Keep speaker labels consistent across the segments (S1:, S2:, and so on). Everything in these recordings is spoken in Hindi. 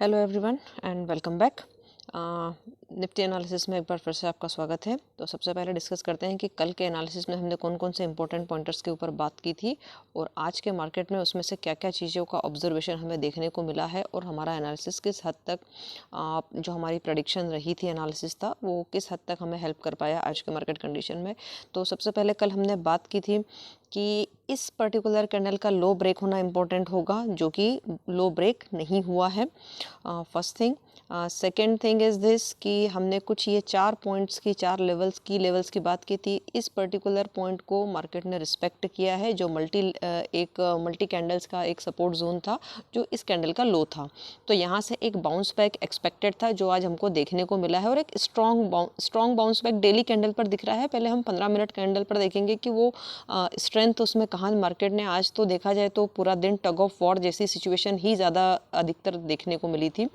S1: Hello everyone and welcome back. Nifty analysis में एक बार फिर से आपका स्वागत है। तो सबसे पहले डिस्कस करते हैं कि कल के एनालिसिस में हमने कौन कौन से इंपॉर्टेंट पॉइंटर्स के ऊपर बात की थी और आज के मार्केट में उसमें से क्या क्या चीज़ों का ऑब्जर्वेशन हमें देखने को मिला है और हमारा एनालिसिस किस हद तक जो हमारी प्रेडिक्शन रही थी, एनालिसिस था, वो किस हद तक हमें हेल्प कर पाया आज के मार्केट कंडीशन में। तो सबसे पहले कल हमने बात की थी कि इस पर्टिकुलर कैंडल का लो ब्रेक होना इम्पोर्टेंट होगा, जो कि लो ब्रेक नहीं हुआ है, first thing. Second thing is this कि हमने कुछ ये 4 पॉइंट्स की, 4 लेवल्स की बात की थी। इस पर्टिकुलर पॉइंट को मार्केट ने रिस्पेक्ट किया है, जो एक मल्टी कैंडल्स का एक सपोर्ट जोन था, जो इस कैंडल का लो था। तो यहाँ से एक बाउंस बैक एक्सपेक्टेड था, जो आज हमको देखने को मिला है, और एक strong bounce back daily candle पर दिख रहा है। पहले हम 15 मिनट कैंडल पर देखेंगे कि वो स्ट्रेंथ उसमें कहाँ मार्केट ने, आज तो देखा जाए तो पूरा दिन टग ऑफ वॉर जैसी सिचुएशन ही ज़्यादा अधिकतर देखने को मिली थी।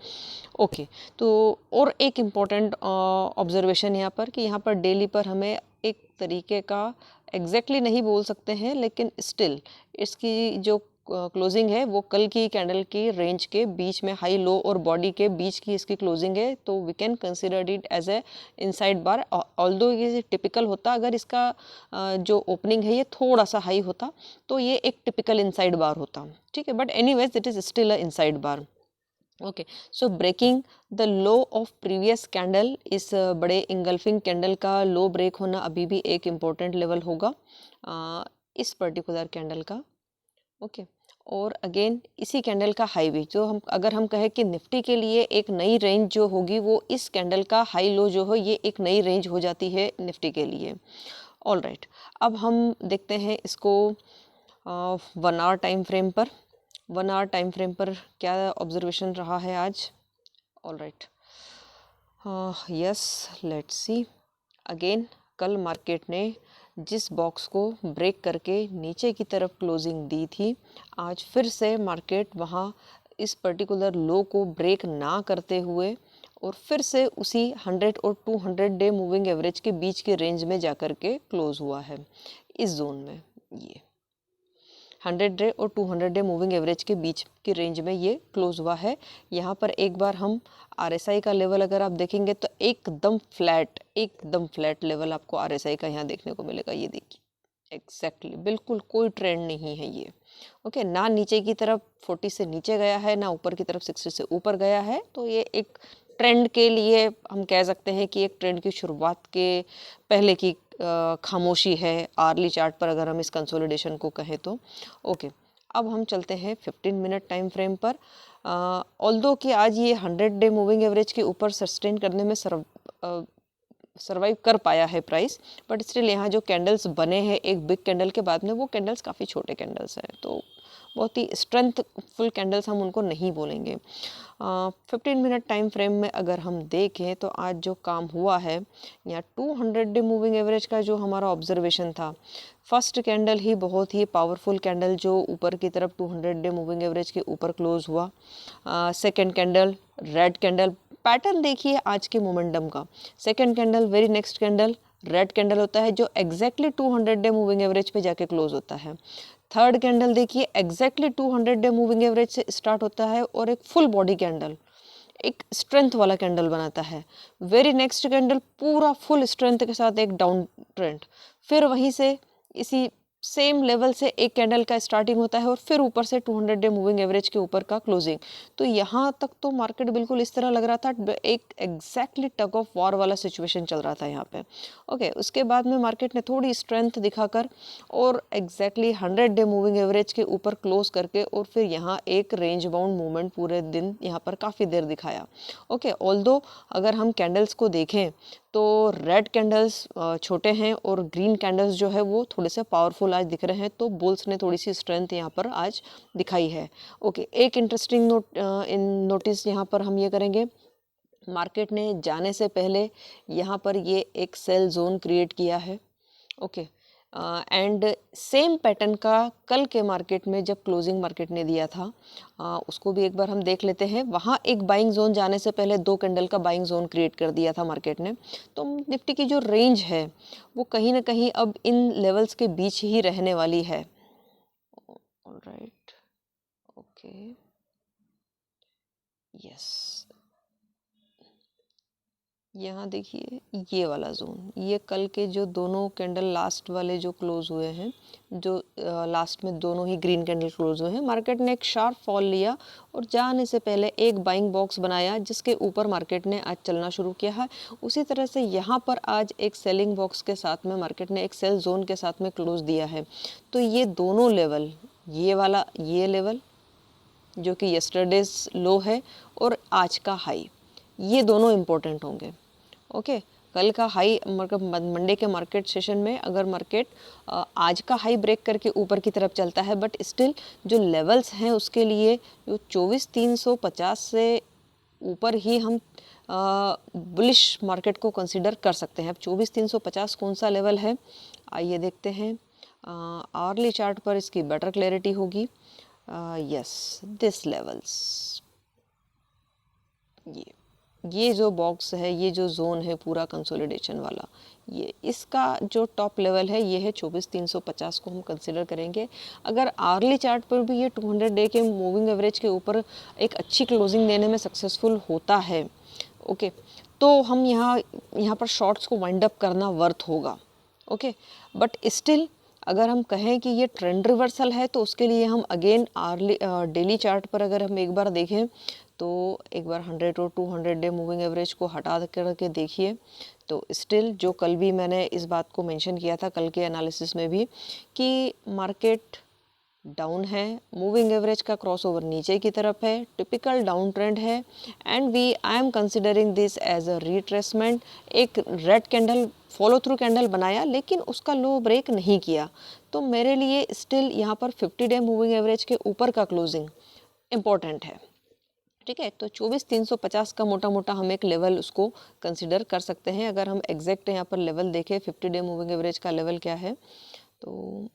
S1: ओके, तो और एक इम्पॉर्टेंट ऑब्जर्वेशन यहाँ पर कि यहाँ पर डेली पर हमें एक तरीके का एग्जैक्टली नहीं बोल सकते हैं, लेकिन स्टिल इसकी जो क्लोजिंग है वो कल की कैंडल की रेंज के बीच में, हाई लो और बॉडी के बीच की इसकी क्लोजिंग है। तो we can consider it as a inside bar. Although ये टिपिकल होता, अगर इसका जो ओपनिंग है ये थोड़ा सा हाई होता तो ये एक टिपिकल इनसाइड बार होता, ठीक है, but anyways it is still a inside bar. Okay, so breaking the low of previous candle, इस बड़े इंगल्फिंग कैंडल का लो ब्रेक होना अभी भी एक इम्पोर्टेंट लेवल होगा इस पर्टिकुलर कैंडल का। ओके, और अगेन इसी कैंडल का हाई भी, जो हम अगर हम कहें कि निफ्टी के लिए एक नई रेंज जो होगी, वो इस कैंडल का हाई लो जो हो, ये एक नई रेंज हो जाती है निफ्टी के लिए। ऑल राइट, अब हम देखते हैं इसको 1 आवर टाइम फ्रेम पर। 1 आवर टाइम फ्रेम पर क्या ऑब्जर्वेशन रहा है आज। All right, yes, let's see. Again कल मार्केट ने जिस बॉक्स को ब्रेक करके नीचे की तरफ क्लोजिंग दी थी, आज फिर से मार्केट वहाँ इस पर्टिकुलर लो को ब्रेक ना करते हुए और फिर से उसी 100 और 200 डे मूविंग एवरेज के बीच के रेंज में जाकर के क्लोज हुआ है, इस जोन में। ये 100 डे और 200 डे मूविंग एवरेज के बीच की रेंज में ये क्लोज हुआ है। यहाँ पर एक बार हम आरएसआई का लेवल अगर आप देखेंगे तो एकदम फ्लैट लेवल आपको आरएसआई का यहाँ देखने को मिलेगा। ये देखिए, एग्जैक्टली बिल्कुल कोई ट्रेंड नहीं है ये। ओके, ना नीचे की तरफ 40 से नीचे गया है, ना ऊपर की तरफ 60 से ऊपर गया है। तो ये एक ट्रेंड के लिए हम कह सकते हैं कि एक ट्रेंड की शुरुआत के पहले की खामोशी है आर्ली चार्ट पर, अगर हम इस कंसोलिडेशन को कहें तो। ओके, अब हम चलते हैं 15 मिनट टाइम फ्रेम पर। ऑल्दो कि आज ये 100 डे मूविंग एवरेज के ऊपर सस्टेन करने में सर्वाइव कर पाया है प्राइस, बट स्टिल यहाँ जो कैंडल्स बने हैं एक बिग कैंडल के बाद में, वो कैंडल्स काफ़ी छोटे कैंडल्स हैं, तो बहुत ही स्ट्रेंथफुल कैंडल्स हम उनको नहीं बोलेंगे। 15 मिनट टाइम फ्रेम में अगर हम देखें तो आज जो काम हुआ है, या 200 डे मूविंग एवरेज का जो हमारा ऑब्जर्वेशन था, फर्स्ट कैंडल ही बहुत ही पावरफुल कैंडल जो ऊपर की तरफ 200 डे मूविंग एवरेज के ऊपर क्लोज हुआ। Second candle red candle, pattern देखिए आज के मोमेंटम का। Second candle, very next candle red candle होता है, जो एग्जैक्टली 200 डे मूविंग एवरेज पे जाके क्लोज होता है। थर्ड कैंडल देखिए, एग्जैक्टली 200 डे मूविंग एवरेज से स्टार्ट होता है और एक फुल बॉडी कैंडल, एक स्ट्रेंथ वाला कैंडल बनाता है। वेरी नेक्स्ट कैंडल पूरा फुल स्ट्रेंथ के साथ एक डाउन ट्रेंड, फिर वहीं से इसी सेम लेवल से एक कैंडल का स्टार्टिंग होता है और फिर ऊपर से 200 डे मूविंग एवरेज के ऊपर का क्लोजिंग। तो यहाँ तक तो मार्केट बिल्कुल इस तरह लग रहा था, एक एग्जैक्टली टग ऑफ वॉर वाला सिचुएशन चल रहा था यहाँ पे। ओके, उसके बाद में मार्केट ने थोड़ी स्ट्रेंथ दिखाकर और एग्जैक्टली 100 डे मूविंग एवरेज के ऊपर क्लोज करके और फिर यहाँ एक रेंज बाउंड मूवमेंट पूरे दिन यहाँ पर काफ़ी देर दिखाया। ओके, ऑल्दो अगर हम कैंडल्स को देखें तो रेड कैंडल्स छोटे हैं और ग्रीन कैंडल्स जो है वो थोड़े से पावरफुल आज दिख रहे हैं, तो बुल्स ने थोड़ी सी स्ट्रेंथ यहाँ पर आज दिखाई है। ओके, एक इंटरेस्टिंग नोटिस यहाँ पर हम ये करेंगे, मार्केट ने जाने से पहले यहाँ पर ये एक सेल जोन क्रिएट किया है। ओके, एंड सेम पैटर्न का कल के मार्केट में जब क्लोजिंग मार्केट ने दिया था, उसको भी एक बार हम देख लेते हैं। वहाँ एक बाइंग जोन जाने से पहले 2 कैंडल का बाइंग जोन क्रिएट कर दिया था मार्केट ने। तो निफ्टी की जो रेंज है वो कहीं ना कहीं अब इन लेवल्स के बीच ही रहने वाली है। ऑलराइट, ओके, यस, यहाँ देखिए ये वाला जोन, ये कल के जो दोनों कैंडल लास्ट वाले जो क्लोज हुए हैं, जो लास्ट में दोनों ही ग्रीन कैंडल क्लोज हुए हैं, मार्केट ने एक शार्प फॉल लिया और जाने से पहले एक बाइंग बॉक्स बनाया जिसके ऊपर मार्केट ने आज चलना शुरू किया है। उसी तरह से यहाँ पर आज एक सेलिंग बॉक्स के साथ में मार्केट ने एक सेल जोन के साथ में क्लोज दिया है। तो ये दोनों लेवल, ये वाला ये लेवल जो कि यस्टरडेज लो है और आज का हाई, ये दोनों इम्पोर्टेंट होंगे। ओके, कल का हाई मतलब मंडे के मार्केट सेशन में अगर मार्केट आज का हाई ब्रेक करके ऊपर की तरफ चलता है, बट स्टिल जो लेवल्स हैं उसके लिए जो 24,350 से ऊपर ही हम बुलिश मार्केट को कंसीडर कर सकते हैं। अब 24,350 कौन सा लेवल है, आइए देखते हैं। आवर्ली चार्ट पर इसकी बेटर क्लैरिटी होगी। यस, दिस लेवल्स, ये जो बॉक्स है, ये जो जोन है पूरा कंसोलिडेशन वाला, ये इसका जो टॉप लेवल है ये है 24,350 को हम कंसिडर करेंगे। अगर आर्ली चार्ट पर भी ये 200 डे के मूविंग एवरेज के ऊपर एक अच्छी क्लोजिंग देने में सक्सेसफुल होता है, ओके, तो हम यहाँ पर शॉर्ट्स को वाइंड अप करना वर्थ होगा। ओके, बट स्टिल अगर हम कहें कि ये ट्रेंड रिवर्सल है तो उसके लिए हम अगेन डेली चार्ट पर अगर हम एक बार देखें तो एक बार 100 और 200 डे मूविंग एवरेज को हटा करके देखिए, तो स्टिल जो कल भी मैंने इस बात को मेंशन किया था कल के एनालिसिस में भी कि मार्केट डाउन है, मूविंग एवरेज का क्रॉसओवर नीचे की तरफ है, टिपिकल डाउन ट्रेंड है, and I am considering this as a retracement. एक red candle follow through candle बनाया लेकिन उसका लो ब्रेक नहीं किया, तो मेरे लिए स्टिल यहाँ पर 50 डे मूविंग एवरेज के ऊपर का क्लोजिंग इम्पोर्टेंट है। ठीक है, तो 24,350 का मोटा मोटा हम एक लेवल उसको कंसिडर कर सकते हैं। अगर हम एग्जैक्ट यहाँ पर लेवल देखें 50 डे मूविंग एवरेज का लेवल क्या है, तो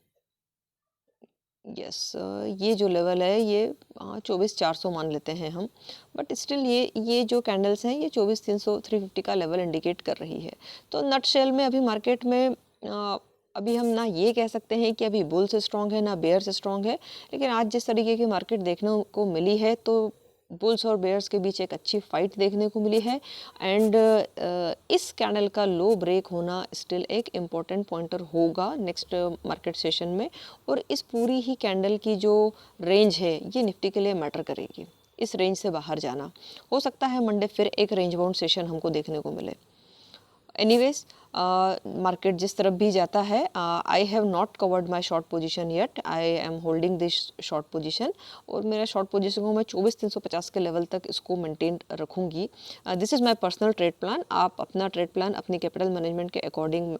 S1: यस, ये जो लेवल है ये 24,400 मान लेते हैं हम, बट स्टिल ये जो कैंडल्स हैं ये 24,300 350 का लेवल इंडिकेट कर रही है। तो नटशेल में अभी मार्केट में अभी हम ना ये कह सकते हैं कि अभी बुल से स्ट्रॉन्ग है ना बेयर से स्ट्रॉन्ग है, लेकिन आज जिस तरीके की मार्केट देखने को मिली है तो बुल्स और बेयर्स के बीच एक अच्छी फाइट देखने को मिली है, एंड इस कैंडल का लो ब्रेक होना स्टिल एक इम्पॉर्टेंट पॉइंटर होगा नेक्स्ट मार्केट सेशन में, और इस पूरी ही कैंडल की जो रेंज है ये निफ्टी के लिए मैटर करेगी। इस रेंज से बाहर जाना हो सकता है मंडे फिर एक रेंज बाउंड सेशन हमको देखने को मिले। एनीवेज, मार्केट जिस तरफ भी जाता है, I have not covered my short position yet, I am holding this short position, और मेरा शॉर्ट पोजीशन को मैं 24,350 के लेवल तक इसको मेंटेन रखूँगी। This is my personal trade plan. आप अपना ट्रेड प्लान अपनी कैपिटल मैनेजमेंट के अकॉर्डिंग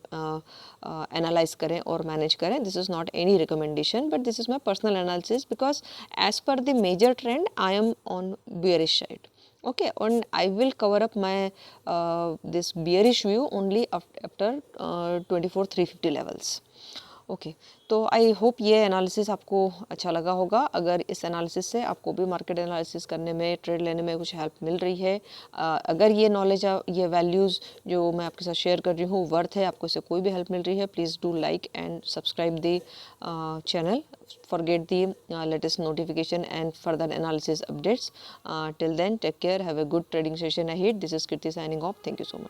S1: एनालाइज करें और मैनेज करें। This is not any recommendation but this is my personal analysis because as per the major trend I am on bearish side. Okay, and I will cover up my this bearish view only after 24,350 levels. Okay, तो आई होप ये एनालिसिस आपको अच्छा लगा होगा। अगर इस एनालिसिस से आपको भी मार्केट एनालिसिस करने में, ट्रेड लेने में कुछ हेल्प मिल रही है, अगर ये नॉलेज, ये वैल्यूज़ जो मैं आपके साथ शेयर कर रही हूँ वर्थ है, आपको इससे कोई भी हेल्प मिल रही है, please do like and subscribe the channel, forget the latest notification and further analysis updates. Till then, take care, have a good trading session ahead. This is Kirti signing off. Thank you so much.